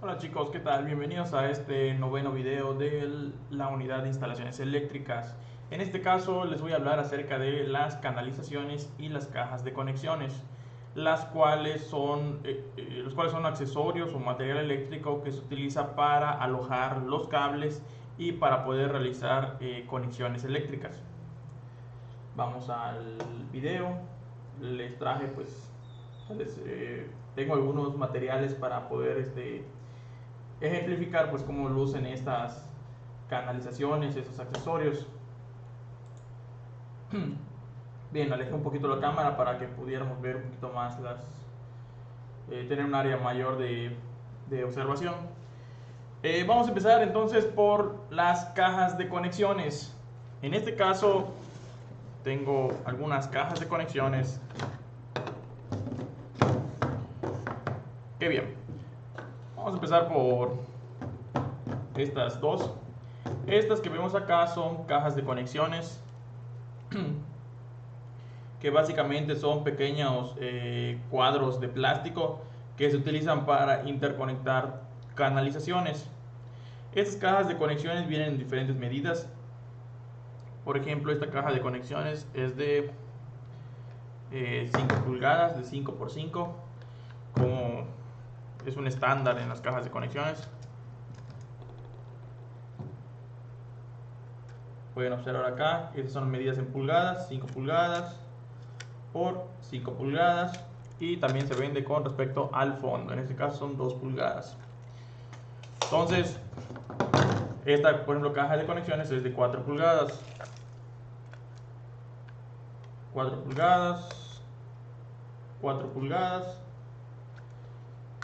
Hola chicos, ¿qué tal? Bienvenidos a este noveno video de la unidad de instalaciones eléctricas. En este caso les voy a hablar acerca de las canalizaciones y las cajas de conexiones, los cuales son accesorios o material eléctrico que se utiliza para alojar los cables y para poder realizar conexiones eléctricas. Vamos al video. Les traje tengo algunos materiales para poder ejemplificar pues cómo lucen estas canalizaciones, estos accesorios. Bien, alejé un poquito la cámara para que pudiéramos ver un poquito más tener un área mayor de observación. Vamos a empezar entonces por las cajas de conexiones. En este caso tengo algunas cajas de conexiones. Qué bien. Vamos a empezar por estas dos. Estas que vemos acá son cajas de conexiones que básicamente son pequeños cuadros de plástico que se utilizan para interconectar canalizaciones. Estas cajas de conexiones vienen en diferentes medidas. Por ejemplo, esta caja de conexiones es de 5 pulgadas, de 5 por 5, como es un estándar en las cajas de conexiones. Pueden observar acá, estas son medidas en pulgadas, 5 pulgadas por 5 pulgadas, y también se vende con respecto al fondo, en este caso son 2 pulgadas. Entonces, esta, por ejemplo, caja de conexiones es de 4 pulgadas. 4 pulgadas, 4 pulgadas,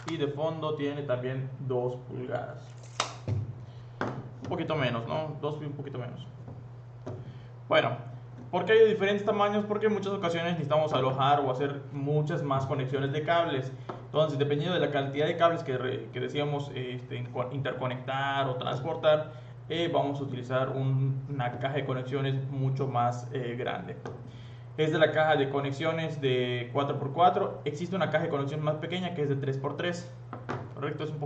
y de fondo tiene también 2 pulgadas. Un poquito menos, ¿no? 2 y un poquito menos. Bueno, ¿por qué hay de diferentes tamaños? Porque en muchas ocasiones necesitamos alojar o hacer muchas más conexiones de cables. Entonces, dependiendo de la cantidad de cables que decíamos interconectar o transportar, vamos a utilizar una caja de conexiones mucho más grande. Es de la caja de conexiones de 4x4. Existe una caja de conexión más pequeña que es de 3x3. Correcto, es un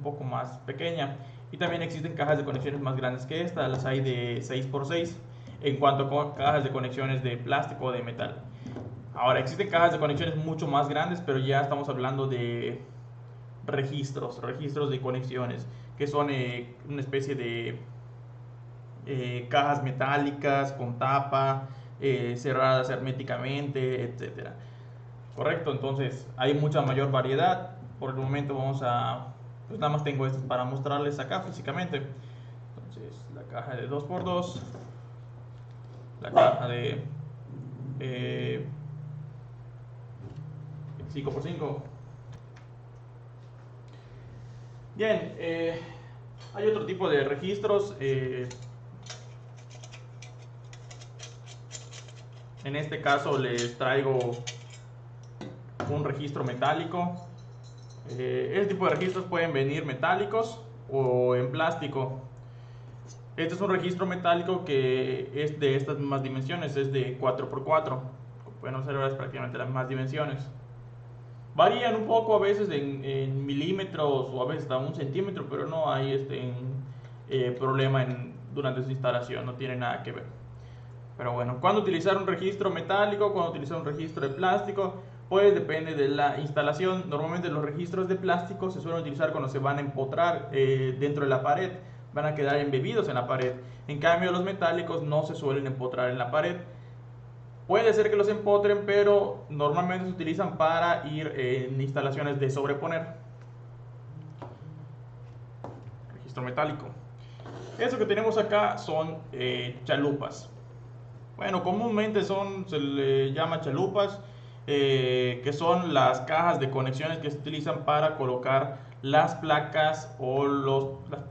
poco más pequeña. Y también existen cajas de conexiones más grandes que esta, las hay de 6x6 en cuanto a cajas de conexiones de plástico o de metal. Ahora, existen cajas de conexiones mucho más grandes, pero ya estamos hablando de registros de conexiones, que son una especie de cajas metálicas con tapa, cerradas herméticamente, etcétera. Correcto, entonces hay mucha mayor variedad. Por el momento pues nada más tengo estas para mostrarles acá físicamente. Entonces la caja de 2x2, la caja de 5x5. Bien, hay otro tipo de registros. En este caso les traigo un registro metálico. Este tipo de registros pueden venir metálicos o en plástico. Este es un registro metálico que es de estas mismas dimensiones, es de 4x4. Pueden observar, es prácticamente las mismas dimensiones. Varían un poco a veces en milímetros o a veces hasta 1 centímetro, pero no hay problema durante su instalación, no tiene nada que ver. Pero bueno, ¿cuándo utilizar un registro metálico? ¿Cuándo utilizar un registro de plástico? Pues depende de la instalación. Normalmente los registros de plástico se suelen utilizar cuando se van a empotrar dentro de la pared, van a quedar embebidos en la pared. En cambio, los metálicos no se suelen empotrar en la pared. Puede ser que los empotren, pero normalmente se utilizan para ir en instalaciones de sobreponer. Registro metálico. Eso que tenemos acá son chalupas. Bueno, comúnmente se le llama chalupas, que son las cajas de conexiones que se utilizan para colocar las placas o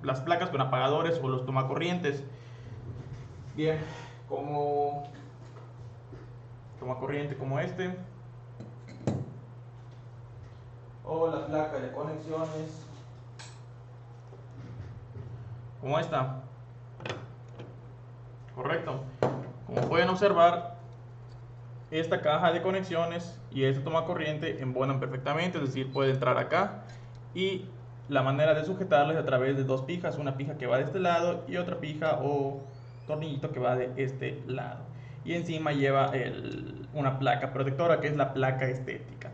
las placas con apagadores o los tomacorrientes. Bien, como tomacorriente como este, o la placa de conexiones como esta. Correcto. Como pueden observar, esta caja de conexiones y este tomacorriente embonan perfectamente, es decir, puede entrar acá y la manera de sujetarlo es a través de dos pijas, una pija que va de este lado y otra pija o tornillito que va de este lado, y encima lleva una placa protectora que es la placa estética.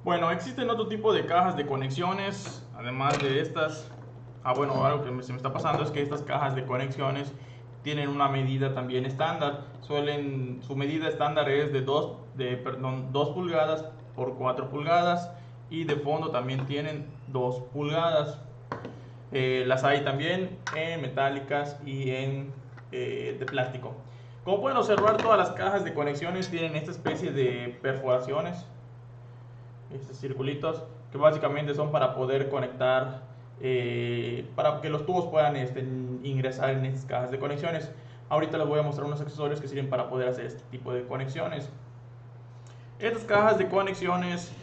Bueno, existen otro tipo de cajas de conexiones, además de estas. Bueno, algo que se me está pasando es que estas cajas de conexiones tienen una medida también estándar. Su medida estándar es de 2 pulgadas por 4 pulgadas, y de fondo también tienen 2 pulgadas. Las hay también en metálicas y de plástico. Como pueden observar, todas las cajas de conexiones tienen esta especie de perforaciones, estos circulitos, que básicamente son para poder conectar, para que los tubos puedan ingresar en estas cajas de conexiones. Ahorita les voy a mostrar unos accesorios que sirven para poder hacer este tipo de conexiones. Estas cajas de conexiones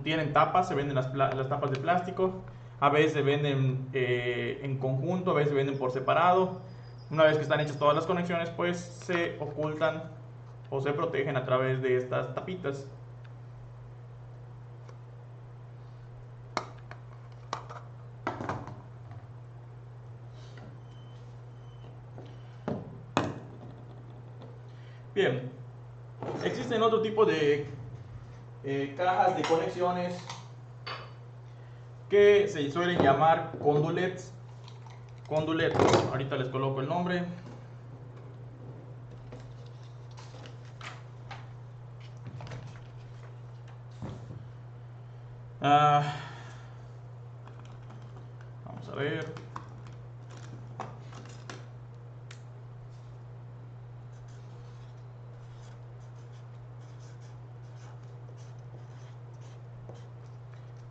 tienen tapas, se venden las tapas de plástico. A veces se venden en conjunto, a veces se venden por separado. Una vez que están hechas todas las conexiones, pues se ocultan o se protegen a través de estas tapitas. Bien, existen otro tipo de cajas de conexiones que se suelen llamar condulettes. Ahorita les coloco el nombre. Vamos a ver.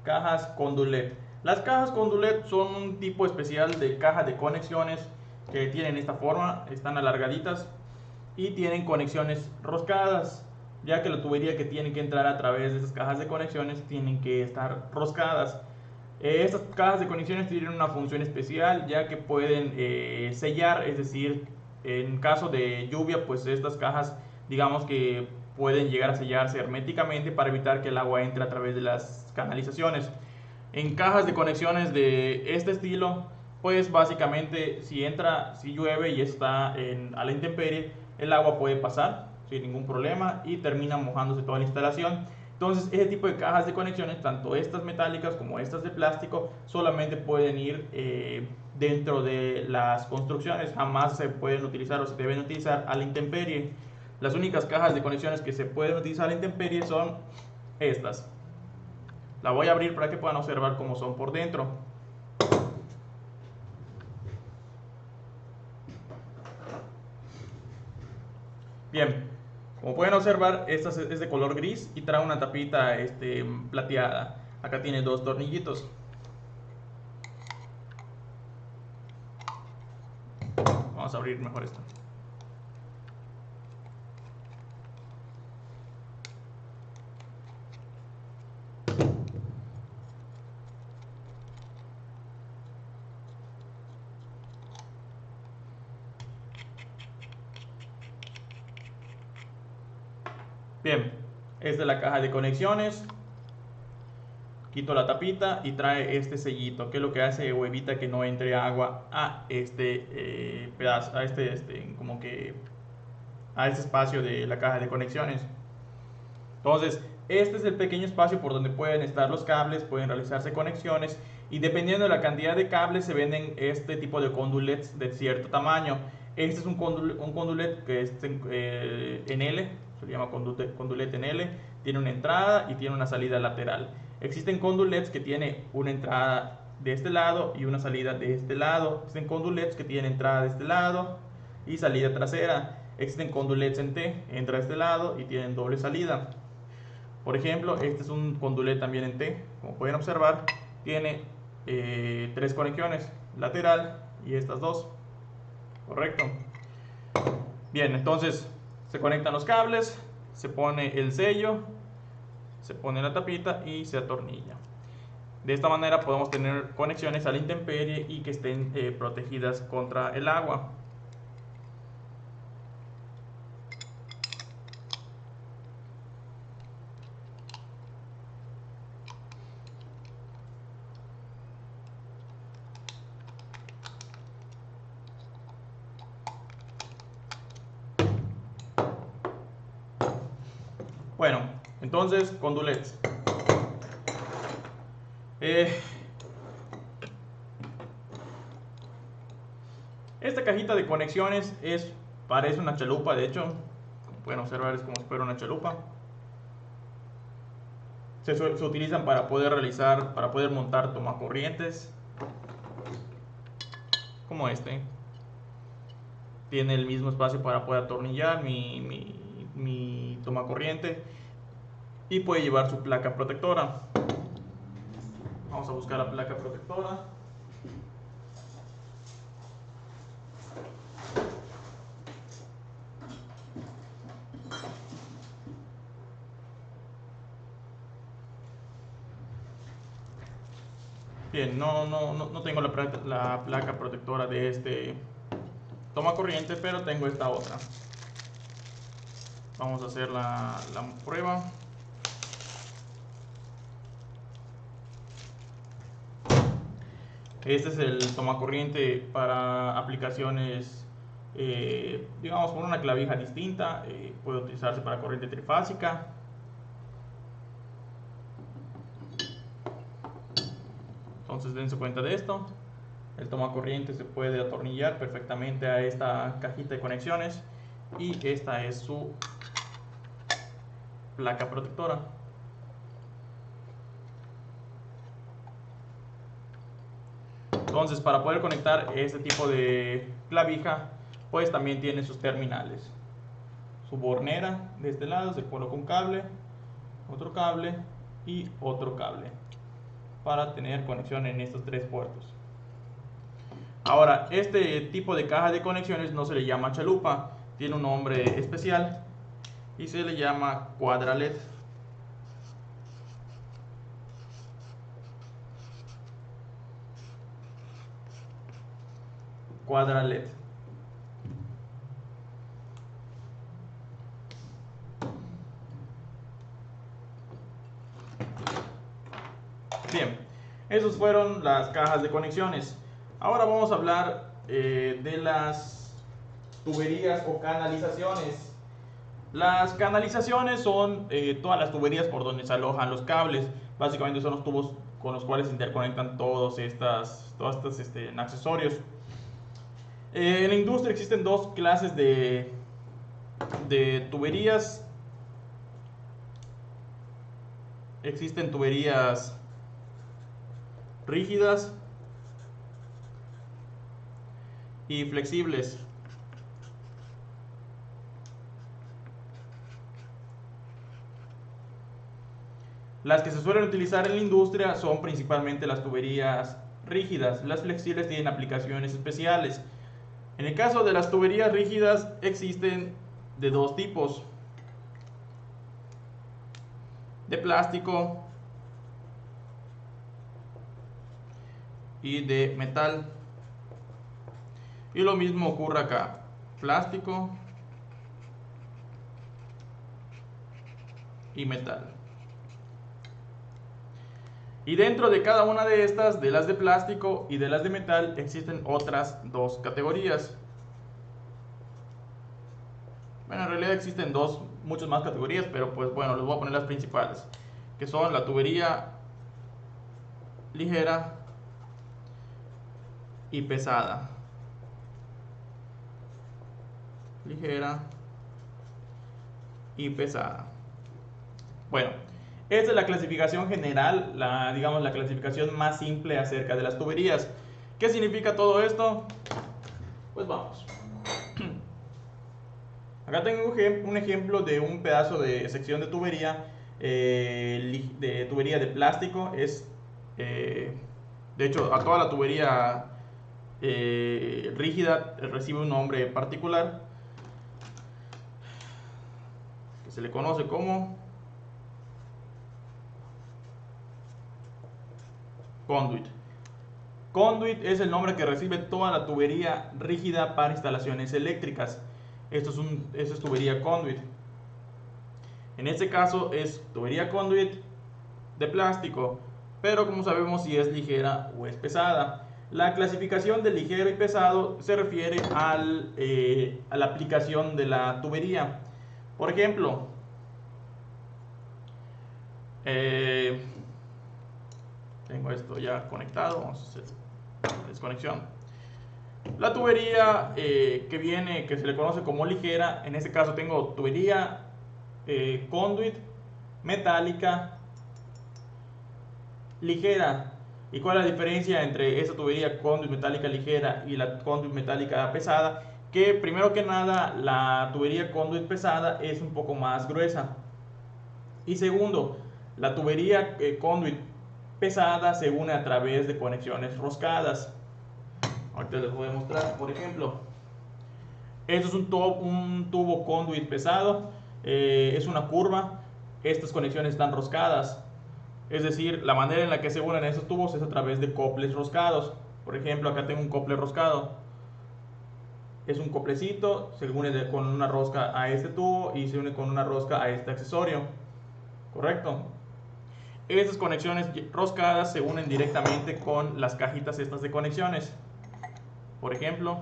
Cajas condulet. Las cajas condulet son un tipo especial de caja de conexiones que tienen esta forma, están alargaditas y tienen conexiones roscadas, ya que la tubería que tiene que entrar a través de esas cajas de conexiones tienen que estar roscadas. Estas cajas de conexiones tienen una función especial, ya que pueden sellar, es decir, en caso de lluvia, pues estas cajas, digamos que pueden llegar a sellarse herméticamente para evitar que el agua entre a través de las canalizaciones. En cajas de conexiones de este estilo, pues básicamente si llueve y está a la intemperie, el agua puede pasar sin ningún problema y termina mojándose toda la instalación. Entonces, ese tipo de cajas de conexiones, tanto estas metálicas como estas de plástico, solamente pueden ir dentro de las construcciones. Jamás se pueden utilizar o se deben utilizar a la intemperie. Las únicas cajas de conexiones que se pueden utilizar a la intemperie son estas. La voy a abrir para que puedan observar cómo son por dentro. Bien, como pueden observar, esta es de color gris y trae una tapita plateada. Acá tiene dos tornillitos. Vamos a abrir mejor esto. Bien, esta es la caja de conexiones. Quito la tapita y trae este sellito, que es lo que hace o evita que no entre agua a este pedazo, a como que a este espacio de la caja de conexiones. Entonces, este es el pequeño espacio por donde pueden estar los cables, pueden realizarse conexiones, y dependiendo de la cantidad de cables se venden este tipo de condulettes de cierto tamaño. Este es un condulet que es en L, se llama condulet en L, tiene una entrada y tiene una salida lateral. Existen condulets que tienen una entrada de este lado y una salida de este lado. Existen condulets que tienen entrada de este lado y salida trasera. Existen condulets en T, entra de este lado y tienen doble salida. Por ejemplo, este es un condulet también en T. Como pueden observar, tiene 3 conexiones, lateral y estas dos. Correcto. Bien, entonces se conectan los cables, se pone el sello, se pone la tapita y se atornilla. De esta manera podemos tener conexiones a la intemperie y que estén protegidas contra el agua. Bueno, entonces conduletes. Esta cajita de conexiones parece una chalupa, de hecho, como pueden observar es como si fuera una chalupa. Se utilizan para poder montar tomacorrientes, como este. Tiene el mismo espacio para poder atornillar mi tomacorriente y puede llevar su placa protectora. Vamos a buscar la placa protectora. Bien, no tengo la placa protectora de este tomacorriente, pero tengo esta otra. Vamos a hacer la prueba. Este es el tomacorriente para aplicaciones, digamos, con una clavija distinta. Puede utilizarse para corriente trifásica. Entonces dense cuenta de esto. El tomacorriente se puede atornillar perfectamente a esta cajita de conexiones y esta es su placa protectora. Entonces, para poder conectar este tipo de clavija, pues también tiene sus terminales. Su bornera de este lado, se coloca un cable, otro cable y otro cable para tener conexión en estos tres puertos. Ahora, este tipo de caja de conexiones no se le llama chalupa, tiene un nombre especial y se le llama cuadralet. Cuadralet. Bien, esas fueron las cajas de conexiones. Ahora vamos a hablar de las tuberías o canalizaciones. Las canalizaciones son todas las tuberías por donde se alojan los cables. Básicamente son los tubos con los cuales se interconectan todos estos accesorios. En la industria existen dos clases de tuberías. Existen tuberías rígidas y flexibles. Las que se suelen utilizar en la industria son principalmente las tuberías rígidas. Las flexibles tienen aplicaciones especiales. En el caso de las tuberías rígidas existen de dos tipos: de plástico y de metal. Y lo mismo ocurre acá: plástico y metal. Y dentro de cada una de estas, de las de plástico y de las de metal, existen otras dos categorías. Bueno, en realidad existen muchas más categorías, pero pues bueno, les voy a poner las principales, que son la tubería ligera y pesada. Ligera y pesada. Bueno, esta es la clasificación general, digamos la clasificación más simple acerca de las tuberías. ¿Qué significa todo esto? Pues vamos. Acá tengo un ejemplo de un pedazo de sección de tubería, de tubería de plástico. De hecho, a toda la tubería rígida recibe un nombre particular que se le conoce como Conduit. Conduit es el nombre que recibe toda la tubería rígida para instalaciones eléctricas. Esto es tubería conduit. En este caso es tubería conduit de plástico, pero como sabemos si es ligera o es pesada. La clasificación de ligero y pesado se refiere a la aplicación de la tubería. Por ejemplo, tengo esto ya conectado, vamos a hacer desconexión. La tubería que se le conoce como ligera, en este caso tengo tubería conduit metálica ligera. ¿Y cuál es la diferencia entre esta tubería conduit metálica ligera y la conduit metálica pesada? Que primero que nada la tubería conduit pesada es un poco más gruesa. Y segundo, la tubería conduit pesada se une a través de conexiones roscadas. Ahorita les voy a mostrar, por ejemplo. Esto es un tubo conduit pesado, es una curva. Estas conexiones están roscadas. Es decir, la manera en la que se unen esos tubos es a través de coples roscados. Por ejemplo, acá tengo un cople roscado. Es un coplecito, se une con una rosca a este tubo y se une con una rosca a este accesorio. ¿Correcto? Estas conexiones roscadas se unen directamente con las cajitas estas de conexiones. Por ejemplo,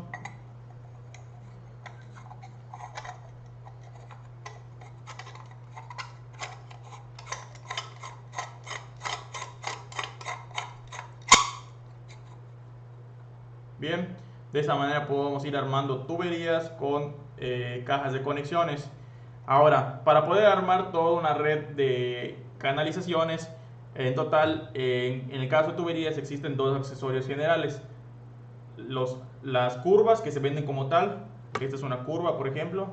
bien, de esa manera podemos ir armando tuberías con cajas de conexiones. Ahora, para poder armar toda una red de canalizaciones, en total, en el caso de tuberías existen dos accesorios generales. Las curvas que se venden como tal, esta es una curva por ejemplo,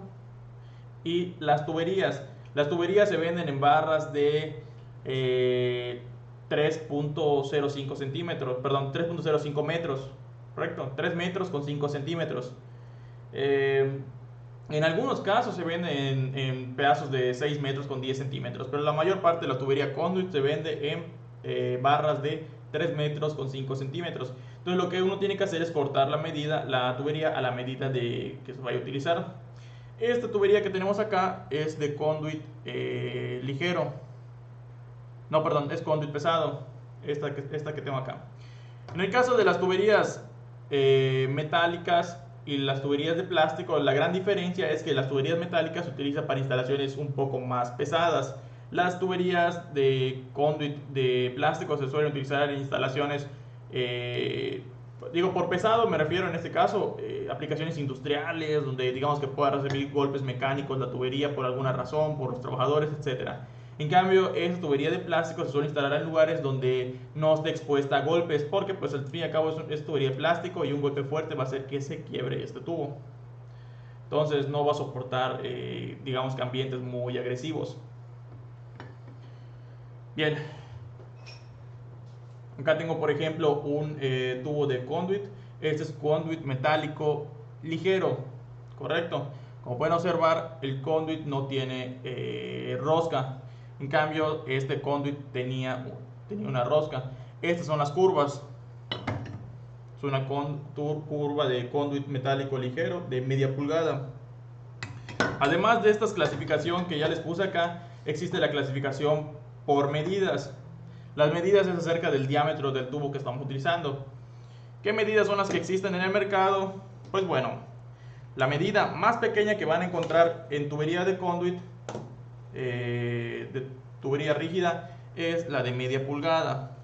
y las tuberías. Las tuberías se venden en barras de 3.05 centímetros, perdón, 3.05 metros, correcto, 3 metros con 5 centímetros. En algunos casos se vende en pedazos de 6 metros con 10 centímetros, pero la mayor parte de la tubería conduit se vende en barras de 3 metros con 5 centímetros. Entonces lo que uno tiene que hacer es cortar la tubería a la medida de que se vaya a utilizar. Esta tubería que tenemos acá es de conduit ligero. No, perdón, es conduit pesado. Esta que tengo acá. En el caso de las tuberías metálicas y las tuberías de plástico, la gran diferencia es que las tuberías metálicas se utilizan para instalaciones un poco más pesadas. Las tuberías de conduit de plástico se suelen utilizar en instalaciones, digo por pesado me refiero en este caso, aplicaciones industriales donde digamos que pueda recibir golpes mecánicos la tubería por alguna razón, por los trabajadores, etcétera. En cambio, esa tubería de plástico se suele instalar en lugares donde no esté expuesta a golpes, porque pues al fin y al cabo es tubería de plástico y un golpe fuerte va a hacer que se quiebre este tubo. Entonces no va a soportar, digamos que ambientes muy agresivos. Bien. Acá tengo por ejemplo un tubo de conduit. Este es conduit metálico ligero, correcto. Como pueden observar, el conduit no tiene rosca. En cambio, este conduit tenía una rosca. Estas son las curvas. Es una curva de conduit metálico ligero de media pulgada. Además de esta clasificación que ya les puse acá, existe la clasificación por medidas. Las medidas es acerca del diámetro del tubo que estamos utilizando. ¿Qué medidas son las que existen en el mercado? Pues bueno, la medida más pequeña que van a encontrar en tubería de conduit, de tubería rígida, es la de media pulgada.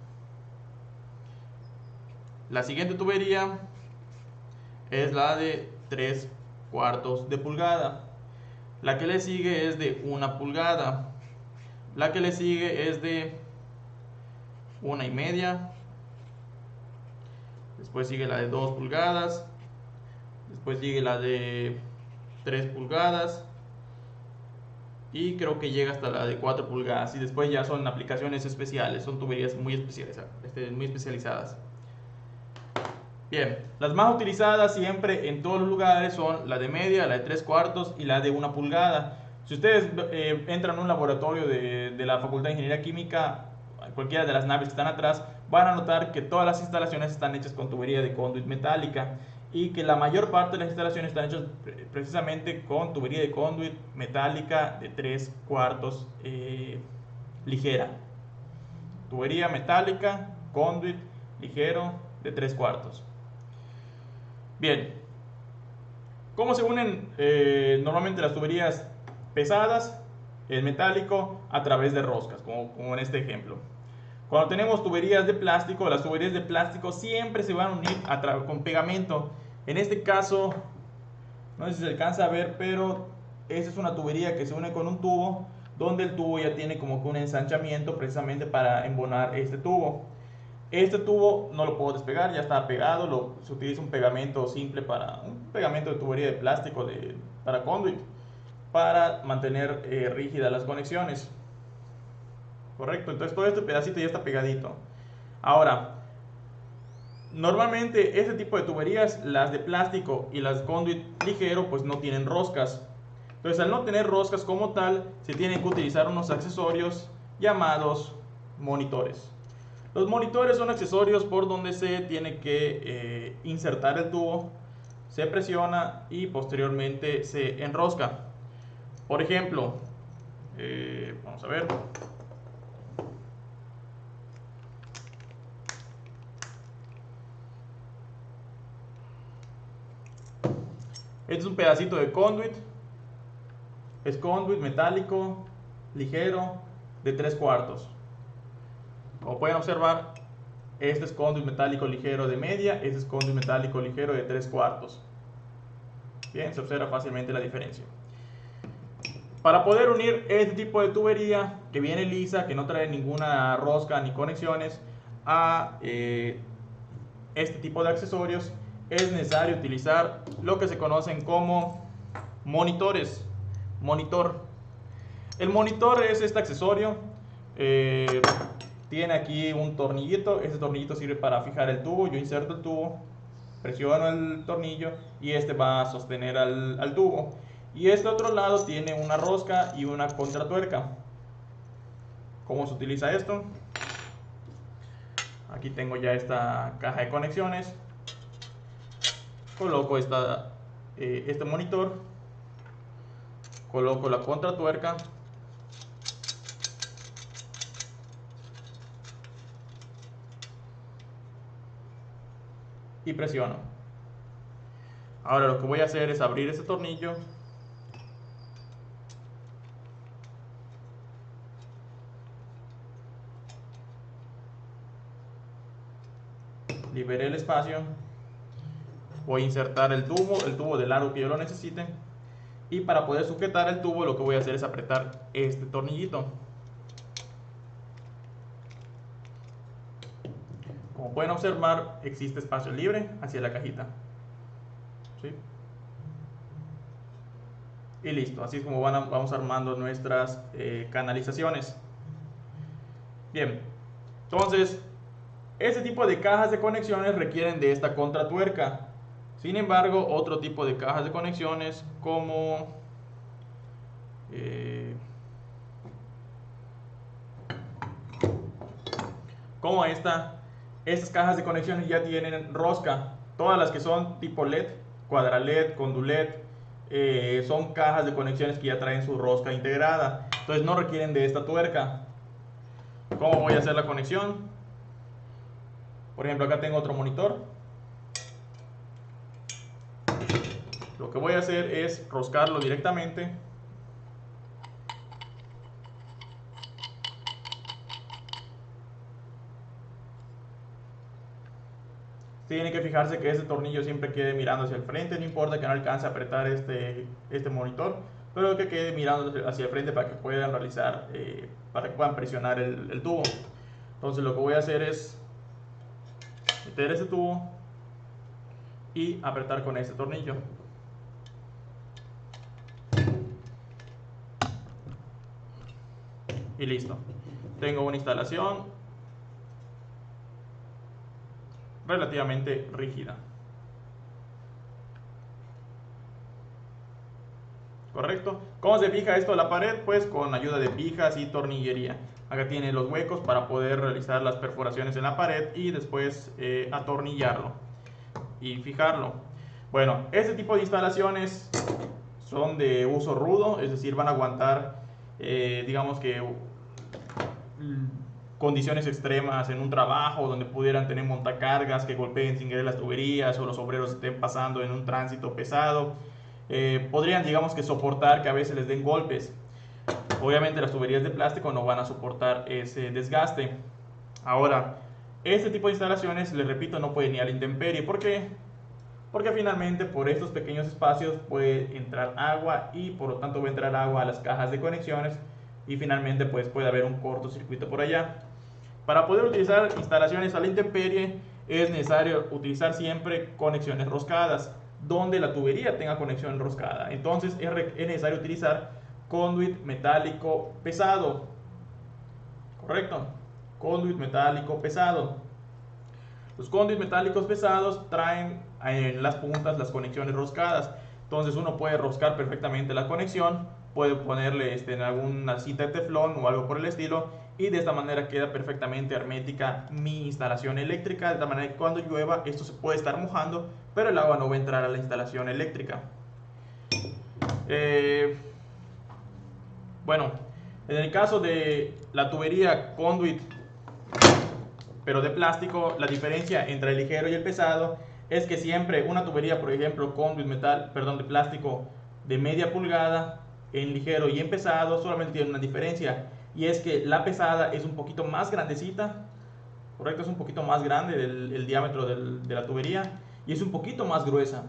La siguiente tubería es la de 3/4 de pulgada. La que le sigue es de 1 pulgada. La que le sigue es de 1,5. Después sigue la de 2 pulgadas. Después sigue la de 3 pulgadas. Y creo que llega hasta la de 4 pulgadas. Y después ya son aplicaciones especiales. Son tuberías muy especializadas. Bien, las más utilizadas siempre en todos los lugares son la de media, la de 3/4 y la de 1 pulgada. Si ustedes entran a un laboratorio de la Facultad de Ingeniería Química, cualquiera de las naves que están atrás, van a notar que todas las instalaciones están hechas con tubería de conduit metálica y que la mayor parte de las instalaciones están hechas precisamente con tubería de conduit metálica de 3/4 ligera. Tubería metálica, conduit ligero de 3/4. Bien, ¿cómo se unen normalmente las tuberías pesadas, el metálico, a través de roscas, como en este ejemplo? Cuando tenemos tuberías de plástico, las tuberías de plástico siempre se van a unir con pegamento. En este caso, no sé si se alcanza a ver, pero esta es una tubería que se une con un tubo, donde el tubo ya tiene como que un ensanchamiento precisamente para embonar este tubo. Este tubo no lo puedo despegar, ya está pegado, se utiliza un pegamento simple un pegamento de tubería de plástico para conduit, para mantener rígidas las conexiones. Correcto, entonces todo este pedacito ya está pegadito. Ahora, normalmente este tipo de tuberías, las de plástico y las conduit ligero, pues no tienen roscas. Entonces, al no tener roscas como tal, se tienen que utilizar unos accesorios llamados monitores. Los monitores son accesorios por donde se tiene que insertar el tubo, se presiona y posteriormente se enrosca. Por ejemplo, vamos a ver. Este es un pedacito de conduit. Es conduit metálico, ligero, de 3/4. Como pueden observar, este es conduit metálico ligero de media, este es conduit metálico ligero de 3/4. Bien, se observa fácilmente la diferencia. Para poder unir este tipo de tubería que viene lisa, que no trae ninguna rosca ni conexiones, a este tipo de accesorios, es necesario utilizar lo que se conocen como monitores. Monitor. El monitor es este accesorio. Tiene aquí un tornillito. Este tornillito sirve para fijar el tubo. Yo inserto el tubo, presiono el tornillo y este va a sostener al tubo. Y este otro lado tiene una rosca y una contratuerca. ¿Cómo se utiliza esto? Aquí tengo ya esta caja de conexiones. Coloco este monitor. Coloco la contratuerca. Y presiono. Ahora lo que voy a hacer es abrir este tornillo. Liberé el espacio. Voy a insertar el tubo de largo que yo lo necesite. Y para poder sujetar el tubo, lo que voy a hacer es apretar este tornillito. Como pueden observar, existe espacio libre hacia la cajita. ¿Sí? Y listo, así es como vamos armando nuestras canalizaciones. Bien, entonces, este tipo de cajas de conexiones requieren de esta contratuerca. Sin embargo, otro tipo de cajas de conexiones como estas cajas de conexiones ya tienen rosca. Todas las que son tipo LED, cuadra LED, condu-LED, son cajas de conexiones que ya traen su rosca integrada. Entonces no requieren de esta tuerca. ¿Cómo voy a hacer la conexión? Por ejemplo, acá tengo otro monitor. Lo que voy a hacer es roscarlo directamente. Tienen que fijarse que este tornillo siempre quede mirando hacia el frente, no importa que no alcance a apretar este monitor, pero que quede mirando hacia el frente para que puedan realizar, para que puedan presionar el tubo. Entonces lo que voy a hacer es meter este tubo y apretar con este tornillo. Y listo. Tengo una instalación relativamente rígida. ¿Correcto? ¿Cómo se fija esto a la pared? Pues con ayuda de pijas y tornillería. Acá tiene los huecos para poder realizar las perforaciones en la pared y después atornillarlo y fijarlo. Bueno, este tipo de instalaciones son de uso rudo, es decir, van a aguantar, digamos que condiciones extremas en un trabajo donde pudieran tener montacargas que golpeen sin querer las tuberías o los obreros estén pasando en un tránsito pesado. Podrían, digamos que, soportar que a veces les den golpes. Obviamente las tuberías de plástico no van a soportar ese desgaste. Ahora, este tipo de instalaciones, les repito, no pueden ir a la intemperie. ¿Por qué? Porque finalmente por estos pequeños espacios puede entrar agua y por lo tanto va a entrar agua a las cajas de conexiones y finalmente pues puede haber un cortocircuito por allá. Para poder utilizar instalaciones a la intemperie es necesario utilizar siempre conexiones roscadas, donde la tubería tenga conexión enroscada. Entonces es necesario utilizar conduit metálico pesado. ¿Correcto? Conduit metálico pesado. Los conduits metálicos pesados traen en las puntas las conexiones roscadas. Entonces uno puede roscar perfectamente la conexión, puede ponerle en alguna cinta de teflón o algo por el estilo, y de esta manera queda perfectamente hermética mi instalación eléctrica, de tal manera que cuando llueva esto se puede estar mojando, pero el agua no va a entrar a la instalación eléctrica. Bueno, en el caso de la tubería conduit pero de plástico, la diferencia entre el ligero y el pesado es que siempre una tubería, por ejemplo, conduit de plástico de media pulgada, en ligero y en pesado, solamente tiene una diferencia, y es que la pesada es un poquito más grandecita, correcto, es un poquito más grande el diámetro de la tubería, y es un poquito más gruesa,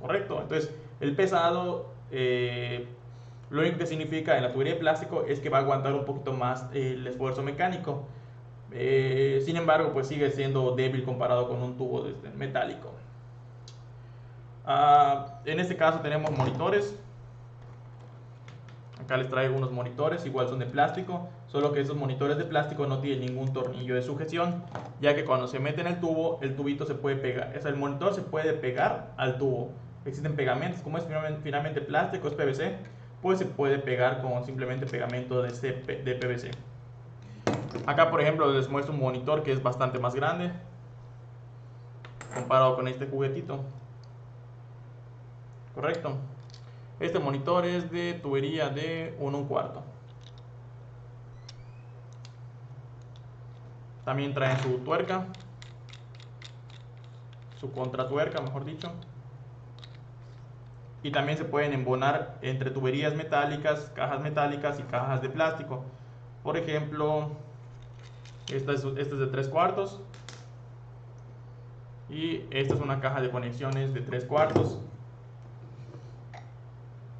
correcto. Entonces, el pesado, lo único que significa en la tubería de plástico es que va a aguantar un poquito más el esfuerzo mecánico. Sin embargo, pues sigue siendo débil comparado con un tubo metálico. En este caso tenemos monitores. Acá les traigo unos monitores, igual son de plástico, solo que esos monitores de plástico no tienen ningún tornillo de sujeción, ya que cuando se mete en el tubo, el tubito se puede pegar, o sea, el monitor se puede pegar al tubo. Existen pegamentos, como es finalmente plástico, es PVC, pues se puede pegar con simplemente pegamento de PVC. Acá, por ejemplo, les muestro un monitor que es bastante más grande comparado con este juguetito. Correcto. Este monitor es de tubería de 1/4. También trae su tuerca, su contratuerca, mejor dicho. Y también se pueden embonar entre tuberías metálicas, cajas metálicas y cajas de plástico. Por ejemplo, esta es de 3/4. Y esta es una caja de conexiones de 3/4.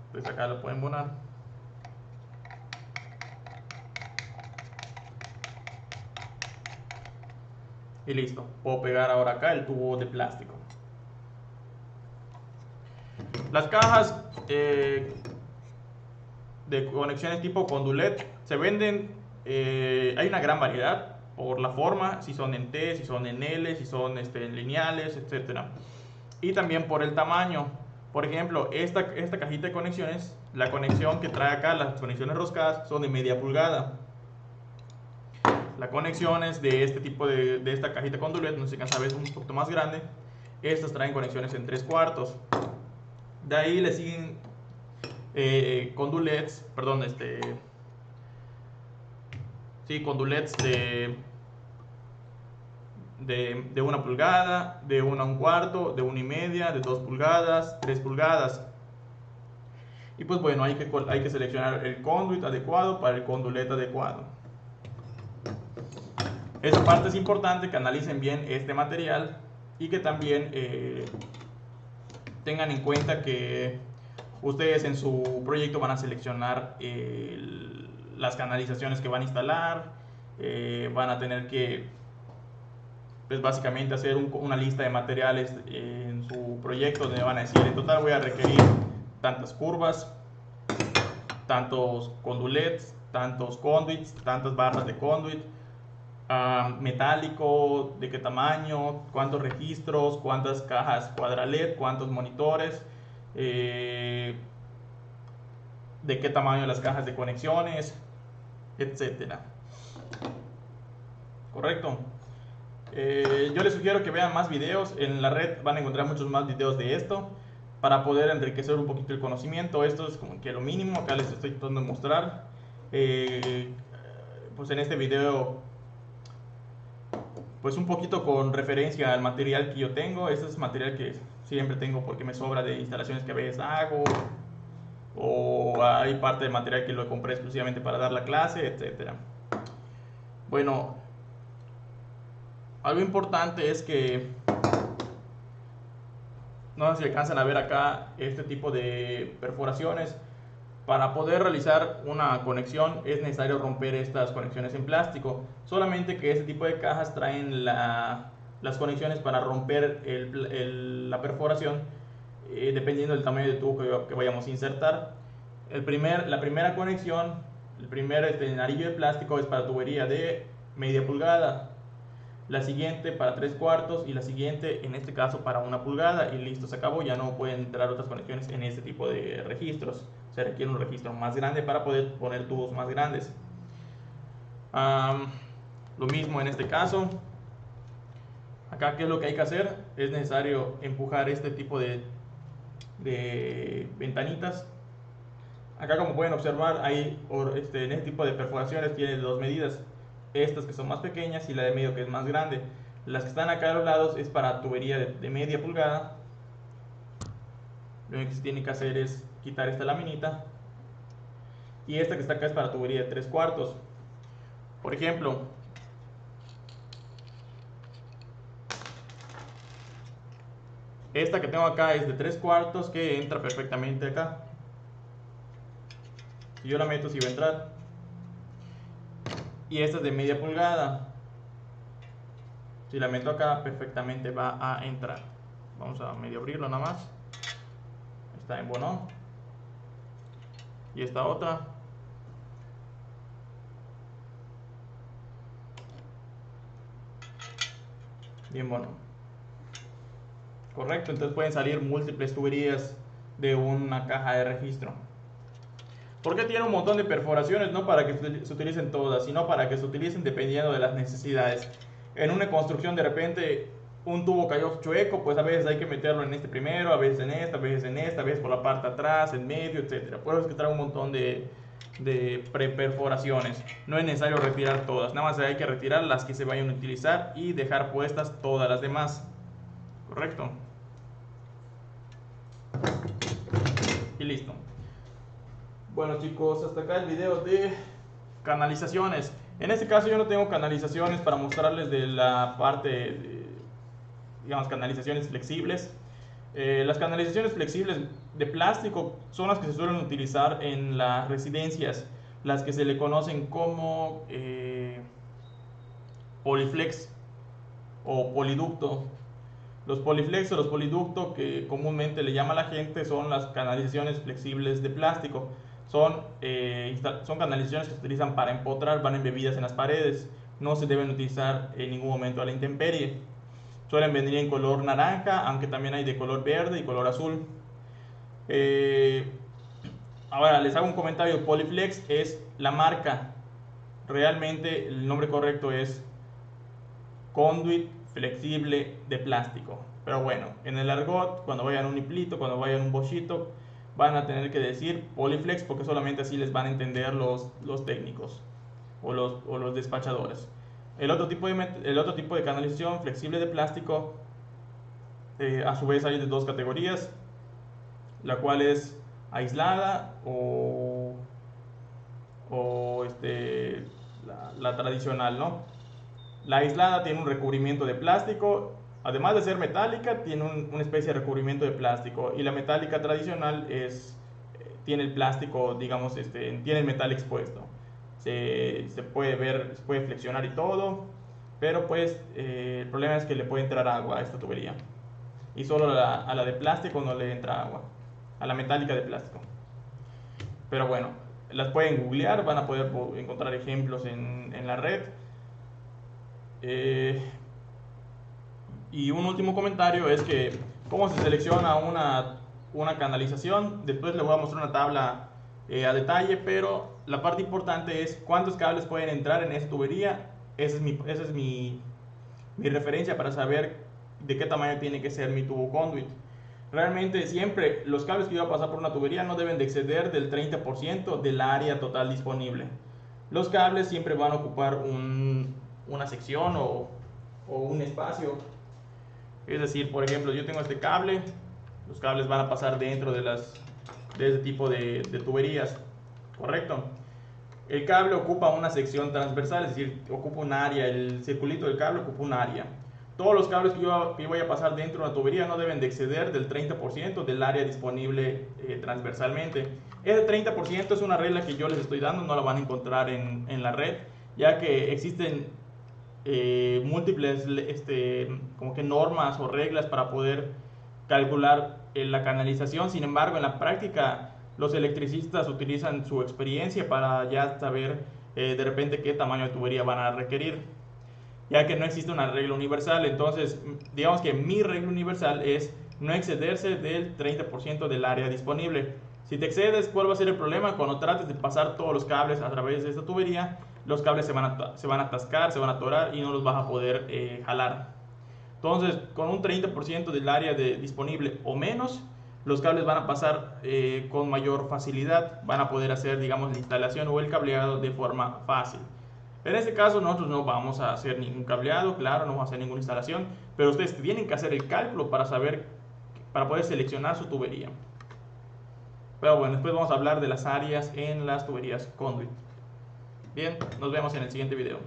Entonces acá lo pueden embonar. Y listo. Puedo pegar ahora acá el tubo de plástico. Las cajas de conexiones tipo condulet se venden, hay una gran variedad por la forma, si son en T, si son en L, si son lineales, etc. Y también por el tamaño. Por ejemplo, esta cajita de conexiones, la conexión que trae acá, las conexiones roscadas, son de media pulgada. Las conexiones de este tipo de esta cajita condulet, no sé si alcanza a ver, es un poquito más grande. Estas traen conexiones en 3/4. De ahí le siguen condulets, perdón, condulets de 1 pulgada, de 1/4, de 1,5, de 2 pulgadas, 3 pulgadas. Y pues bueno, hay que seleccionar el conduit adecuado para el condulet adecuado. Esa parte es importante, que analicen bien este material y que también tengan en cuenta que ustedes en su proyecto van a seleccionar las canalizaciones que van a instalar, van a tener que pues básicamente hacer una lista de materiales en su proyecto donde van a decir: en total voy a requerir tantas curvas, tantos condulets, tantos conduits, tantas barras de conduit, metálico, de qué tamaño, cuántos registros, cuántas cajas cuadralet, cuántos monitores, de qué tamaño las cajas de conexiones, etcétera. Correcto. Yo les sugiero que vean más videos. En la red van a encontrar muchos más videos de esto para poder enriquecer un poquito el conocimiento. Esto es como que lo mínimo. Acá les estoy tratando de mostrar. Pues en este video, pues un poquito con referencia al material que yo tengo. Este es material que siempre tengo porque me sobra de instalaciones que a veces hago, o hay parte del material que lo compré exclusivamente para dar la clase, etcétera. Bueno, algo importante es que, no sé si alcanzan a ver acá este tipo de perforaciones. Para poder realizar una conexión es necesario romper estas conexiones en plástico. Solamente que este tipo de cajas traen las conexiones para romper la perforación, dependiendo del tamaño de tubo que vayamos a insertar. La primera conexión, el primer anillo de plástico es para tubería de media pulgada. La siguiente para 3/4 y la siguiente en este caso para 1 pulgada, y listo, se acabó. Ya no pueden entrar otras conexiones en este tipo de registros. Se requiere un registro más grande para poder poner tubos más grandes. Lo mismo en este caso. Acá, ¿qué es lo que hay que hacer? Es necesario empujar este tipo de ventanitas. Acá, como pueden observar, hay en este tipo de perforaciones tiene dos medidas. Estas que son más pequeñas y la de medio que es más grande. Las que están acá a los lados es para tubería de media pulgada. Lo único que se tiene que hacer es quitar esta laminita. Y esta que está acá es para tubería de 3/4. Por ejemplo, esta que tengo acá es de 3/4, que entra perfectamente acá. Si yo la meto, sí va a entrar. Y esta es de media pulgada. Si la meto acá, perfectamente va a entrar. Vamos a medio abrirlo nada más. Está en bono. Y esta otra. Bien bueno. Correcto, entonces pueden salir múltiples tuberías de una caja de registro. ¿Por qué tiene un montón de perforaciones? No para que se utilicen todas, sino para que se utilicen dependiendo de las necesidades. En una construcción de repente un tubo cayó chueco, pues a veces hay que meterlo en este primero, a veces en esta, a veces en esta, a veces por la parte de atrás, en medio, etc. Por eso es que trae un montón de preperforaciones. No es necesario retirar todas, nada más hay que retirar las que se vayan a utilizar y dejar puestas todas las demás. Correcto. Y listo. Bueno, chicos, hasta acá el video de canalizaciones. En este caso yo no tengo canalizaciones para mostrarles de la parte de, digamos, canalizaciones flexibles. Las canalizaciones flexibles de plástico son las que se suelen utilizar en las residencias, las que se le conocen como poliflex o poliducto. Los poliflex o los poliducto, que comúnmente le llama la gente, son las canalizaciones flexibles de plástico. Son canalizaciones que se utilizan para empotrar, van embebidas en las paredes. No se deben utilizar en ningún momento a la intemperie. Suelen venir en color naranja, aunque también hay de color verde y color azul. Ahora les hago un comentario. Poliflex es la marca. Realmente el nombre correcto es conduit flexible de plástico. Pero bueno, en el argot, cuando vayan a un hiplito, cuando vayan a un bochito, van a tener que decir poliflex, porque solamente así les van a entender los técnicos o los despachadores. El otro tipo de canalización flexible de plástico, a su vez hay de dos categorías, la cual es aislada o la tradicional, ¿no? La aislada tiene un recubrimiento de plástico, además de ser metálica, tiene una especie de recubrimiento de plástico, y la metálica tradicional tiene el plástico, digamos, tiene el metal expuesto. Se puede ver, se puede flexionar y todo, pero pues el problema es que le puede entrar agua a esta tubería, y solo a la de plástico no le entra agua, a la metálica de plástico. Pero bueno, las pueden googlear, van a poder encontrar ejemplos en la red. Y un último comentario es que cómo se selecciona una canalización. Después les voy a mostrar una tabla a detalle, pero la parte importante es cuántos cables pueden entrar en esa tubería. Esa es mi referencia para saber de qué tamaño tiene que ser mi tubo conduit. Realmente siempre los cables que yo voy a pasar por una tubería no deben de exceder del 30% del área total disponible. Los cables siempre van a ocupar una sección o un espacio. Es decir, por ejemplo, yo tengo este cable, los cables van a pasar dentro de este tipo de tuberías, ¿correcto? El cable ocupa una sección transversal, es decir, ocupa un área, el circulito del cable ocupa un área. Todos los cables que yo voy a pasar dentro de una tubería no deben de exceder del 30% del área disponible transversalmente. Ese 30% es una regla que yo les estoy dando, no la van a encontrar en la red, ya que existen múltiples como que normas o reglas para poder calcular la canalización. Sin embargo, en la práctica los electricistas utilizan su experiencia para ya saber de repente qué tamaño de tubería van a requerir, ya que no existe una regla universal. Entonces, digamos que mi regla universal es no excederse del 30% del área disponible. Si te excedes, ¿cuál va a ser el problema? Cuando trates de pasar todos los cables a través de esta tubería, los cables se van a atascar, se van a atorar y no los vas a poder jalar. Entonces, con un 30% del área disponible o menos, los cables van a pasar con mayor facilidad, van a poder hacer, digamos, la instalación o el cableado de forma fácil. En este caso nosotros no vamos a hacer ningún cableado, claro, no vamos a hacer ninguna instalación, pero ustedes tienen que hacer el cálculo para poder seleccionar su tubería. Pero bueno, después vamos a hablar de las áreas en las tuberías conduit. Bien, nos vemos en el siguiente video.